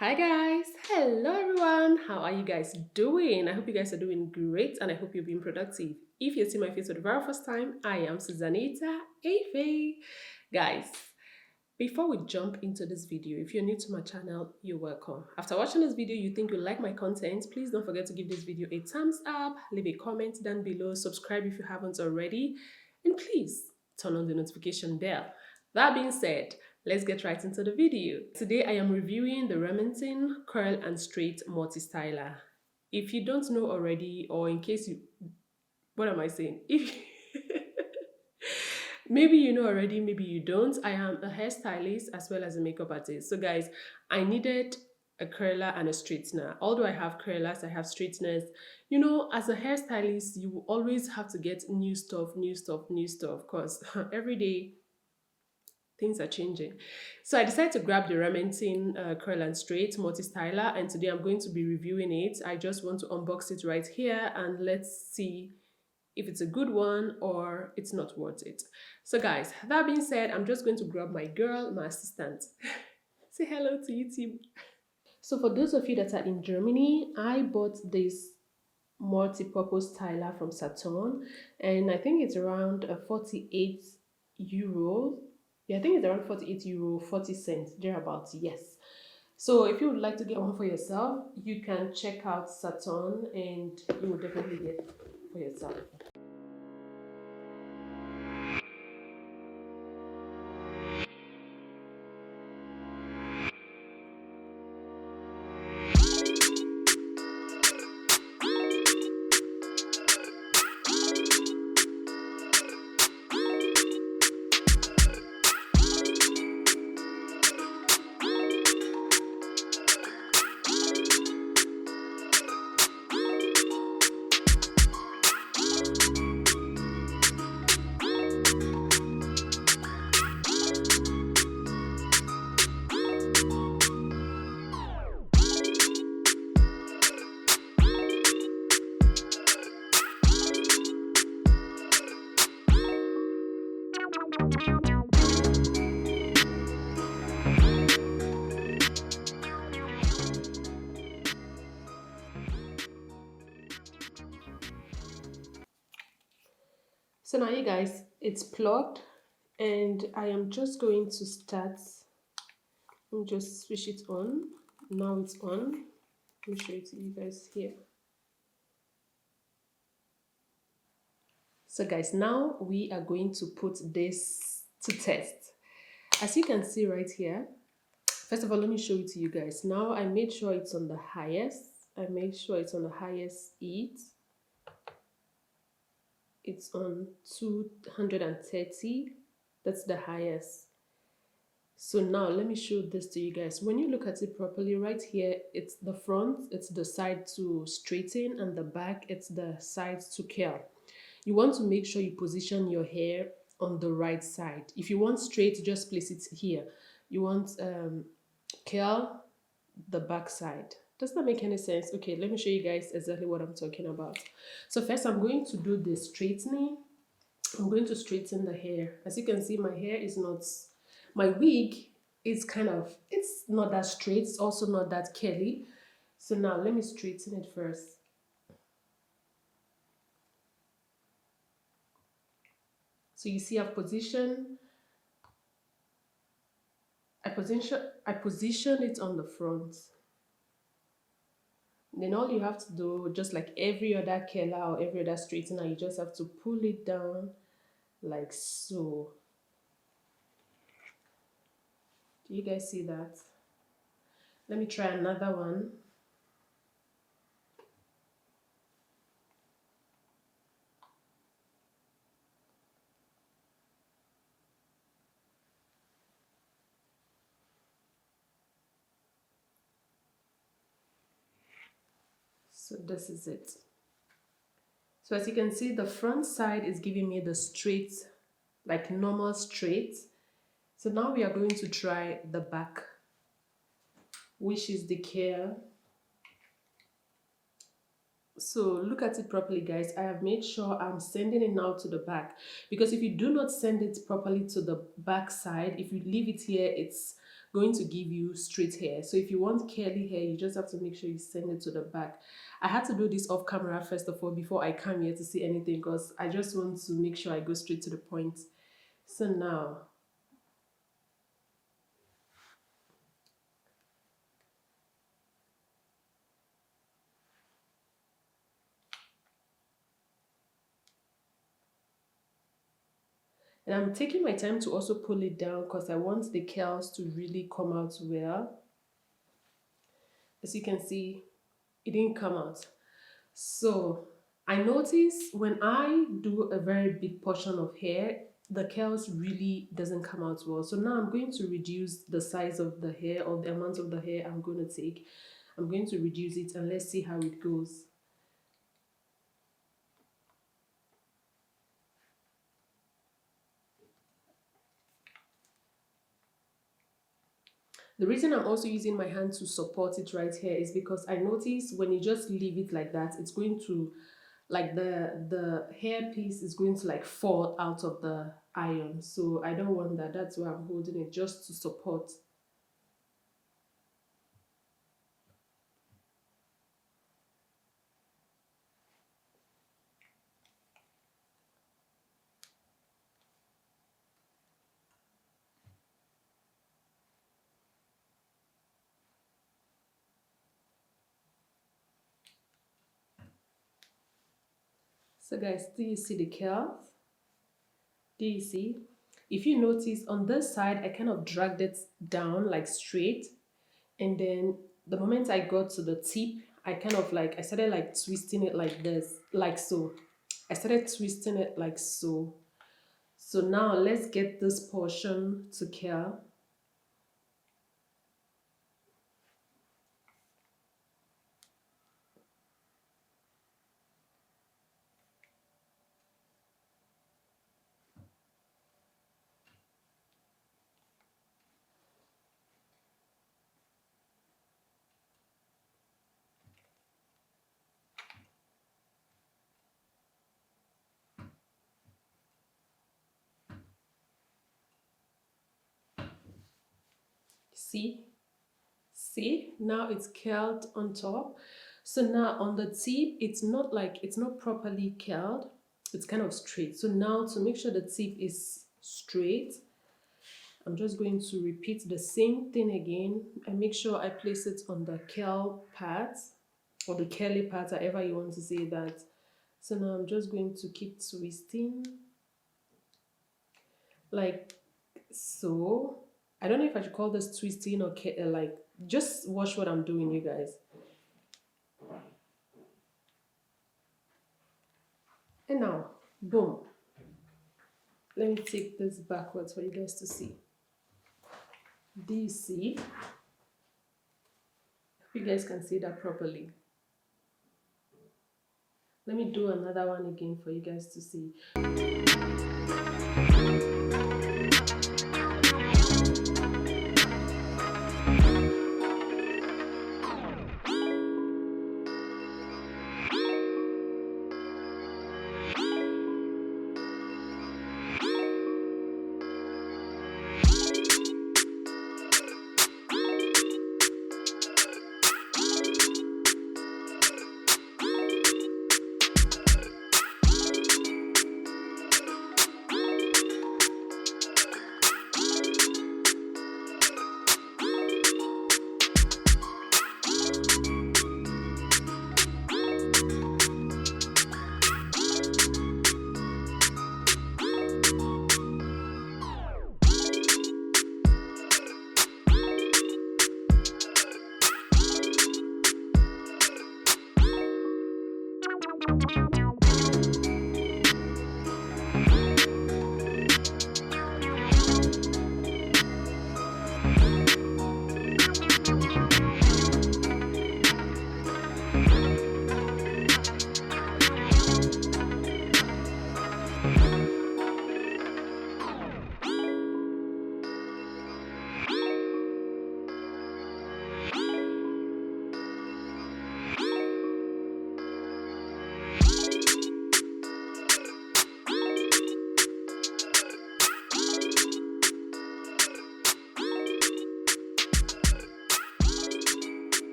Hi guys, hello everyone. How are you guys doing? I hope you guys are doing great and I hope you're being productive. If you see my face for the very first time, I am Susanita Afe. Guys, before we jump into this video, if you're new to my channel, you're welcome. After watching this video, you think you like my content, please don't forget to give this video a thumbs up, leave a comment down below, subscribe if you haven't already, and please turn on the notification bell. That being said, let's get right into the video. Today I am reviewing the Remington Curl and Straight Multi-Styler. If you don't know already, or in case you, what am I saying? If maybe you know already, maybe you don't. I am a hairstylist as well as a makeup artist. So guys, I needed a curler and a straightener. Although I have curlers, I have straighteners. You know, as a hairstylist, you always have to get new stuff, new stuff, new stuff, because every day things are changing. So I decided to grab the Remington Curl and Straight Multi-Styler, and today I'm going to be reviewing it. I just want to unbox it right here and let's see if it's a good one or it's not worth it. So guys, that being said, I'm just going to grab my girl, my assistant. Say hello to YouTube. So for those of you that are in Germany, I bought this multi-purpose styler from Saturn, and I think it's around 48 euro. Yeah, I think it's around 48 euro 40 cents thereabouts. Yes. So if you would like to get one for yourself, you can check out Saturn and you will definitely get for yourself. So now you guys, it's plugged and I am just going to start and just switch it on. Now it's on. Let me show it to you guys here. So guys, now we are going to put this to test. As you can see right here, first of all, let me show it to you guys. Now I made sure it's on the highest. I made sure it's on the highest heat. It's on 230. That's the highest. So now let me show this to you guys. When you look at it properly, right here, it's the front, it's the side to straighten, and the back, it's the side to curl. You want to make sure you position your hair on the right side. If you want straight, just place it here. You want curl, the back side. Does that make any sense? Okay, let me show you guys exactly what I'm talking about. So first I'm going to do the straightening. I'm going to straighten the hair. As you can see, my hair is not, my wig is kind of, it's not that straight, it's also not that curly. So now let me straighten it first. So you see I've positioned, I position it on the front. Then all you have to do, just like every other curler or every other straightener, you just have to pull it down like so. Do you guys see that? Let me try another one. So this is it. So as you can see, the front side is giving me the straight, like normal straight. So now we are going to try the back, which is the curl. So look at it properly, guys. I have made sure I'm sending it now to the back, because if you do not send it properly to the back side, if you leave it here, it's going to give you straight hair. So if you want curly hair, you just have to make sure you send it to the back. I had to do this off camera first of all before I come here to see anything, because I just want to make sure I go straight to the point. So now, and I'm taking my time to also pull it down because I want the curls to really come out well. As you can see, it didn't come out. So I notice when I do a very big portion of hair, the curls really doesn't come out well. So now I'm going to reduce the size of the hair, or the amount of the hair I'm going to take. I'm going to reduce it and let's see how it goes. The reason I'm also using my hand to support it right here is because I notice when you just leave it like that, it's going to, like, the hair piece is going to like fall out of the iron. So I don't want that. That's why I'm holding it, just to support. So guys, do you see the curls? Do you see? If you notice on this side, I kind of dragged it down like straight, and then the moment I got to the tip, I kind of like, I started like twisting it like this, like so. I started twisting it like so. So now let's get this portion to curl. See, now it's curled on top. So now on the tip, it's not like, it's not properly curled, it's kind of straight. So now to make sure the tip is straight, I'm just going to repeat the same thing again and make sure I place it on the curl part, or the curly part, however you want to say that. So now I'm just going to keep twisting like so. I don't know if I should call this twisting or like, just watch what I'm doing, you guys. And now, boom. Let me take this backwards for you guys to see. Do you see? Hope you guys can see that properly. Let me do another one again for you guys to see.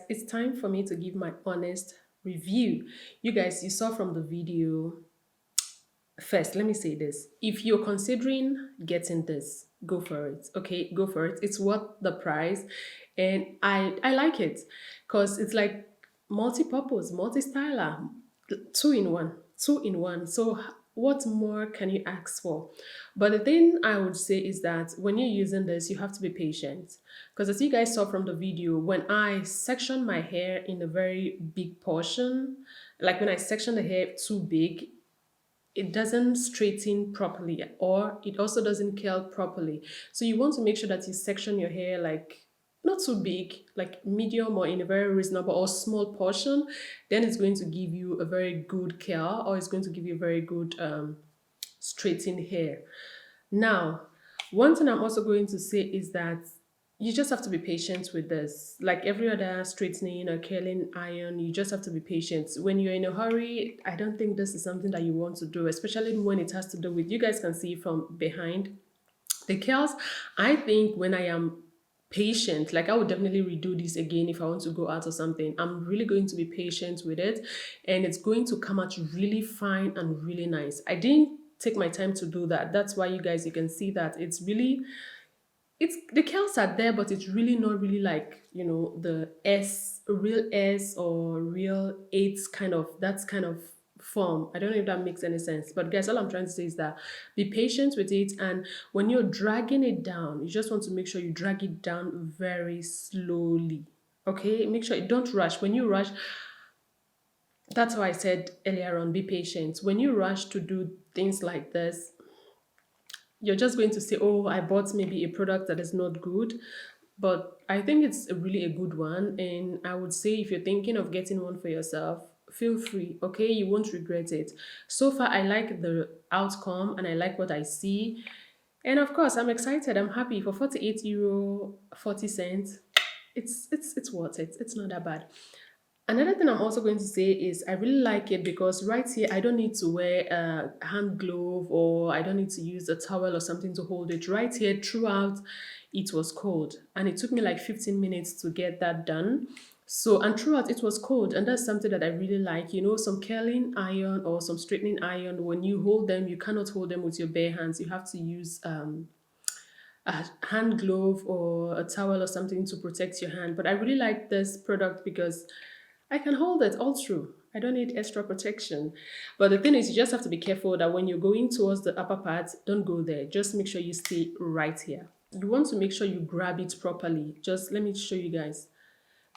it's time for me to give my honest review. You guys, you saw from the video. First, let me say this. If you're considering getting this, go for it. Okay, go for it. It's worth the price. And I like it because it's like multi-purpose, multi-styler, two in one, two in one. So what more can you ask for? But the thing I would say is that when you're using this, you have to be patient. Because as you guys saw from the video, when I section my hair in a very big portion, like when I section the hair too big, it doesn't straighten properly, or it also doesn't curl properly. So you want to make sure that you section your hair like not too big, like medium or in a very reasonable or small portion. Then it's going to give you a very good curl, or it's going to give you a very good straightened hair. Now, one thing I'm also going to say is that you just have to be patient with this. Like every other straightening or curling iron, you just have to be patient. When you're in a hurry, I don't think this is something that you want to do, especially when it has to do with, you guys can see from behind the curls. I think when I am patient, like I would definitely redo this again if I want to go out or something. I'm really going to be patient with it, and it's going to come out really fine and really nice. I didn't take my time to do that. That's why you guys, you can see that it's really, it's the curls are there, but it's really not really like, you know, the S, real S or real eights kind of, that's kind of form. I don't know if that makes any sense, but guys, all I'm trying to say is that be patient with it. And when you're dragging it down, you just want to make sure you drag it down very slowly. Okay, make sure you don't rush. When you rush, that's why I said earlier on, be patient. When you rush to do things like this, you're just going to say, oh, I bought maybe a product that is not good. But I think it's really a good one. And I would say if you're thinking of getting one for yourself, feel free, okay? You won't regret it. So far, I like the outcome and I like what I see. And of course, I'm excited. I'm happy for 48 euro 40 cents. It's worth it. It's not that bad. Another thing I'm also going to say is I really like it because right here I don't need to wear a hand glove, or I don't need to use a towel or something to hold it. Right here throughout it was cold, and it took me like 15 minutes to get that done. So, and throughout it was cold, and that's something that I really like. You know, some curling iron or some straightening iron, when you hold them, you cannot hold them with your bare hands. You have to use a hand glove or a towel or something to protect your hand. But I really like this product because I can hold it all through. I don't need extra protection. But the thing is, you just have to be careful that when you're going towards the upper part, don't go there. Just make sure you stay right here. You want to make sure you grab it properly. Just let me show you guys.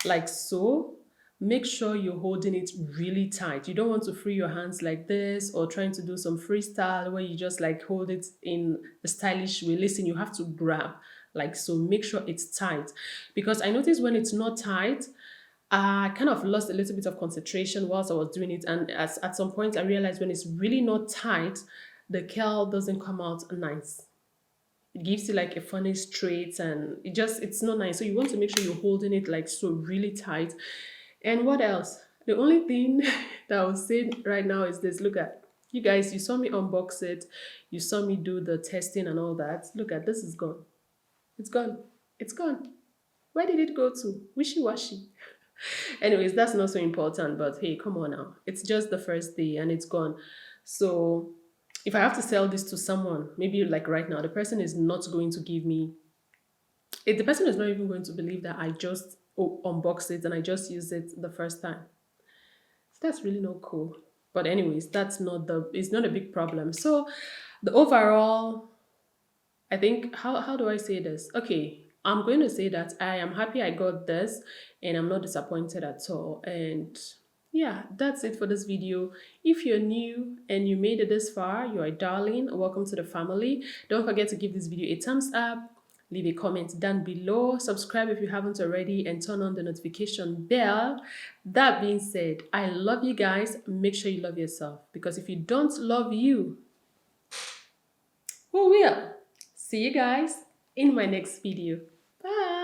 Like so. Make sure you're holding it really tight. You don't want to free your hands like this or trying to do some freestyle where you just like hold it in a stylish way. Listen, you have to grab like so. Make sure it's tight, because I noticed when it's not tight, I kind of lost a little bit of concentration whilst I was doing it. And at some point, I realized when it's really not tight, the curl doesn't come out nice. It gives you like a funny straight, and it's not nice. So you want to make sure you're holding it like so really tight. And what else? The only thing that I will say right now is this. Look at, you guys, you saw me unbox it. You saw me do the testing and all that. Look at, this is gone. It's gone. It's gone. Where did it go to? Wishy-washy. Anyways, that's not so important, but hey, come on now. It's just the first day and it's gone. So if I have to sell this to someone, maybe like right now, the person is not going to give me it, the person is not even going to believe that I just unboxed it and I just used it the first time. That's really not cool. But anyways, it's not a big problem. So the overall, I think, how do I say this? Okay, I'm going to say that I am happy I got this and I'm not disappointed at all. And yeah, that's it for this video. If you're new and you made it this far, you're a darling. Welcome to the family. Don't forget to give this video a thumbs up, leave a comment down below, subscribe if you haven't already, and turn on the notification bell. That being said, I love you guys. Make sure you love yourself, because if you don't love you, who will? See you guys in my next video. Bye.